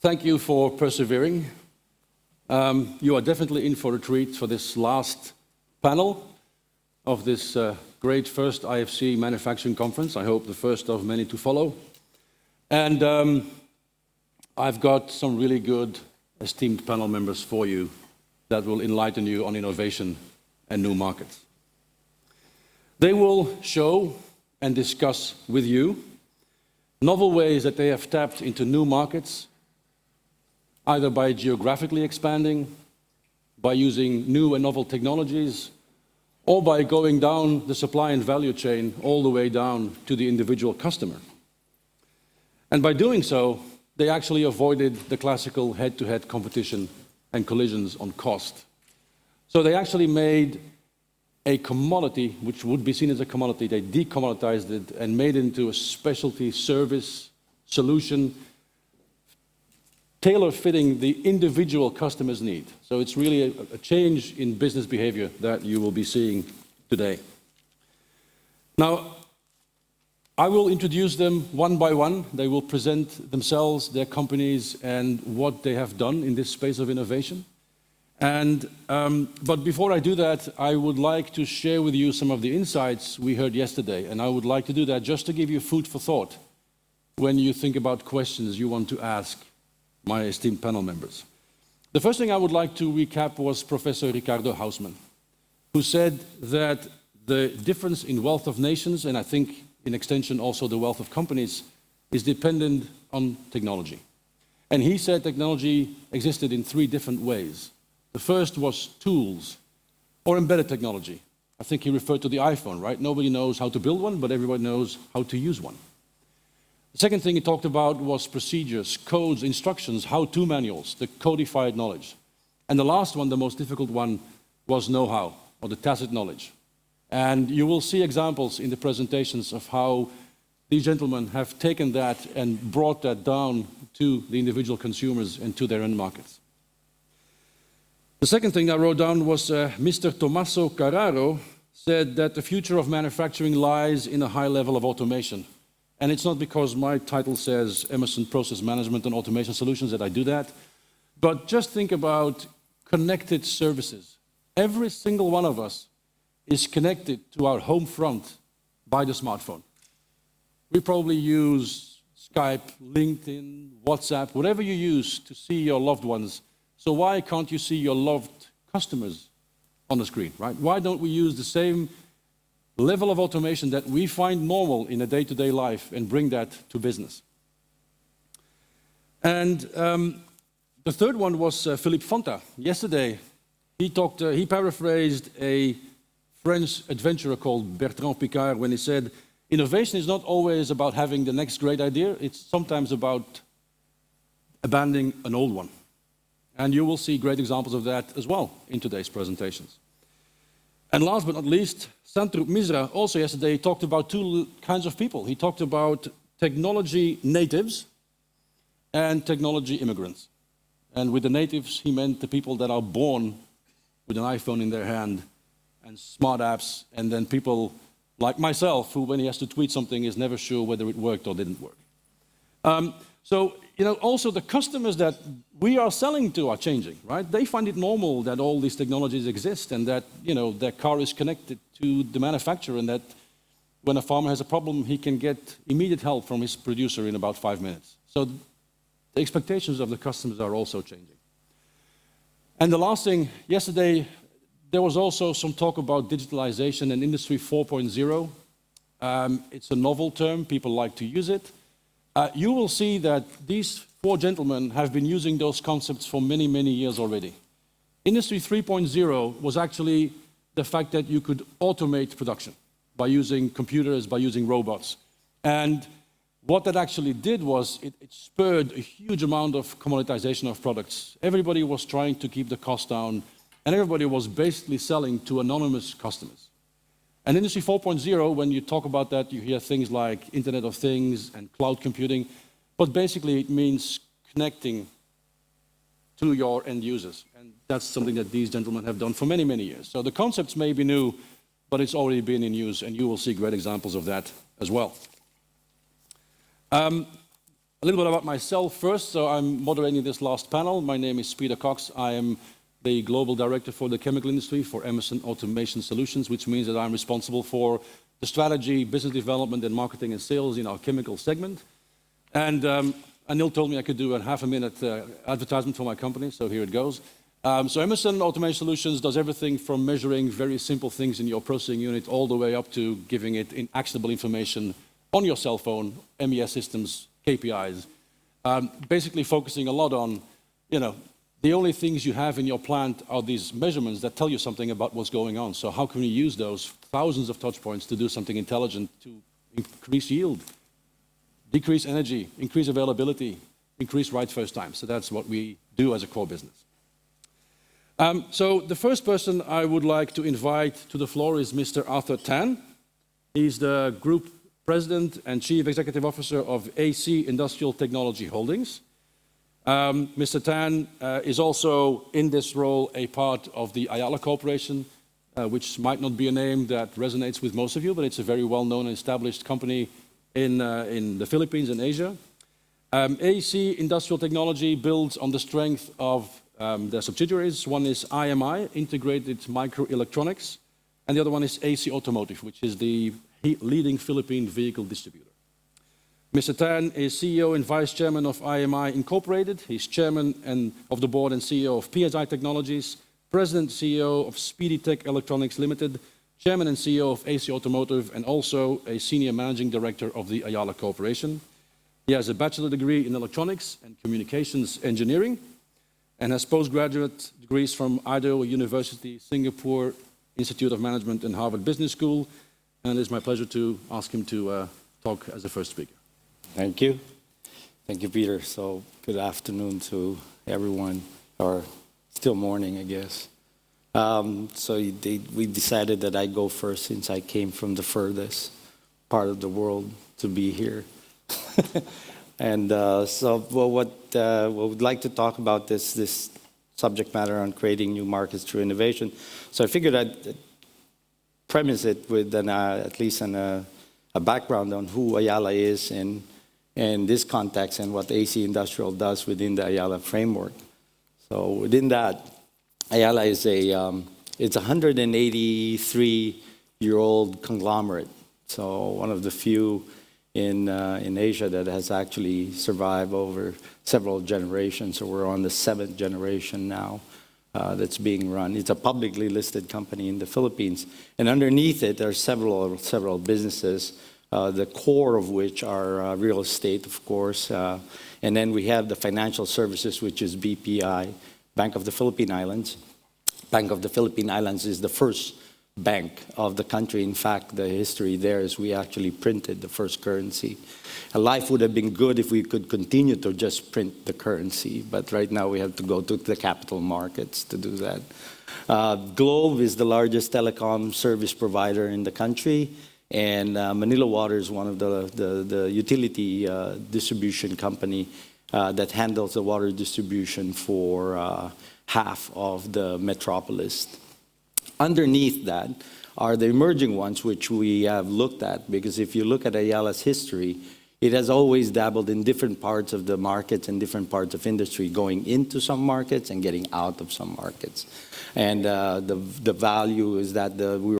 Thank you for persevering. You are definitely in for a treat for this last panel of this great first IFC manufacturing conference. I hope the first of many to follow. And I've got some really good esteemed panel members for you that will enlighten you on innovation and new markets. They will show and discuss with you novel ways that they have tapped into new markets, either by geographically expanding, by using new and novel technologies, or by going down the supply and value chain all the way down to the individual customer. And by doing so, they actually avoided the classical head-to-head competition and collisions on cost. So they actually made a commodity, which would be seen as a commodity, they decommoditized it and made it into a specialty service solution, tailor-fitting the individual customer's need. So it's really a change in business behavior that you will be seeing today. Now, I will introduce them one by one. They will present themselves, their companies, and what they have done in this space of innovation. But before I do that, I would like to share with you some of the insights we heard yesterday. And I would like to do that just to give you food for thought when you think about questions you want to ask my esteemed panel members. The first thing I would like to recap was Professor Ricardo Hausmann, who said that the difference in wealth of nations, and I think in extension also the wealth of companies, is dependent on technology. And he said technology existed in three different ways. The first was tools or embedded technology. I think he referred to the iPhone, right? Nobody knows how to build one, but everybody knows how to use one. The second thing he talked about was procedures, codes, instructions, how-to manuals, the codified knowledge. And the last one, the most difficult one, was know-how, or the tacit knowledge. And you will see examples in the presentations of how these gentlemen have taken that and brought that down to the individual consumers and to their end markets. The second thing I wrote down was Mr. Tommaso Carraro said that the future of manufacturing lies in a high level of automation. And it's not because my title says Emerson Process Management and Automation Solutions that I do that, but just think about connected services. Every single one of us is connected to our home front by the smartphone. We probably use Skype, LinkedIn, WhatsApp, whatever you use to see your loved ones. So why can't you see your loved customers on the screen, right? Why don't we use the same level of automation that we find normal in a day-to-day life and bring that to business? And the third one was Philippe Fonta. Yesterday, he paraphrased a French adventurer called Bertrand Piccard when he said, innovation is not always about having the next great idea, it's sometimes about abandoning an old one. And you will see great examples of that as well in today's presentations. And last but not least, Santrup Misra also yesterday talked about two kinds of people. He talked about technology natives and technology immigrants. And with the natives, he meant the people that are born with an iPhone in their hand and smart apps, and then people like myself, who when he has to tweet something is never sure whether it worked or didn't work. So, also the customers that we are selling to are changing, right? They find it normal that all these technologies exist and that, their car is connected to the manufacturer and that when a farmer has a problem, he can get immediate help from his producer in about 5 minutes. So the expectations of the customers are also changing. And the last thing, yesterday, there was also some talk about digitalization and Industry 4.0. It's a novel term, people like to use it. You will see that these four gentlemen have been using those concepts for many, many years already. Industry 3.0 was actually the fact that you could automate production by using computers, by using robots. And what that actually did was it spurred a huge amount of commoditization of products. Everybody was trying to keep the cost down, and everybody was basically selling to anonymous customers. And Industry 4.0, when you talk about that, you hear things like Internet of Things and cloud computing, but basically it means connecting to your end users. And that's something that these gentlemen have done for many, many years. So the concepts may be new, but it's already been in use, and you will see great examples of that as well. A little bit about myself first. So I'm moderating this last panel. My name is Peter Cox. I am the Global Director for the chemical industry for Emerson Automation Solutions, which means that I'm responsible for the strategy, business development, and marketing and sales in our chemical segment. And Anil told me I could do a half-a-minute advertisement for my company, so here it goes. So Emerson Automation Solutions does everything from measuring very simple things in your processing unit all the way up to giving it actionable information on your cell phone, MES systems, KPIs. Basically focusing a lot on, the only things you have in your plant are these measurements that tell you something about what's going on. So how can we use those thousands of touch points to do something intelligent to increase yield, decrease energy, increase availability, increase right first time? So that's what we do as a core business. So the first person I would like to invite to the floor is Mr. Arthur Tan. He's the Group President and Chief Executive Officer of AC Industrial Technology Holdings. Mr. Tan is also in this role a part of the Ayala Corporation, which might not be a name that resonates with most of you, but it's a very well-known and established company in the Philippines and Asia. AC Industrial Technology builds on the strength of their subsidiaries. One is IMI, Integrated Microelectronics, and the other one is AC Automotive, which is the leading Philippine vehicle distributor. Mr. Tan is CEO and Vice Chairman of IMI Incorporated. He's Chairman of the Board and CEO of PSI Technologies, President and CEO of SpeedyTech Electronics Limited, Chairman and CEO of AC Automotive, and also a Senior Managing Director of the Ayala Corporation. He has a bachelor degree in Electronics and Communications Engineering and has postgraduate degrees from Idaho University, Singapore Institute of Management, and Harvard Business School. And it's my pleasure to ask him to talk as the first speaker. Thank you. Thank you, Peter. So good afternoon to everyone, or still morning, I guess. We decided that I go first since I came from the furthest part of the world to be here. And what we'd like to talk about this subject matter on creating new markets through innovation. So I figured I'd premise it with at least a background on who Ayala is in this context and what AC Industrial does within the Ayala framework. So within that, Ayala is it's a 183-year-old conglomerate. So one of the few in Asia that has actually survived over several generations. So we're on the 7th generation now. That's being run. It's a publicly listed company in the Philippines. And underneath it, there are several businesses, the core of which are real estate, of course. And then we have the financial services, which is BPI, Bank of the Philippine Islands. Bank of the Philippine Islands is the first bank of the country. In fact, the history there is we actually printed the first currency. Life would have been good if we could continue to just print the currency, but right now we have to go to the capital markets to do that. Globe is the largest telecom service provider in the country, and Manila Water is one of the utility distribution company that handles the water distribution for half of the metropolis. Underneath that are the emerging ones, which we have looked at, because if you look at Ayala's history, it has always dabbled in different parts of the markets and different parts of industry, going into some markets and getting out of some markets. And the value is that we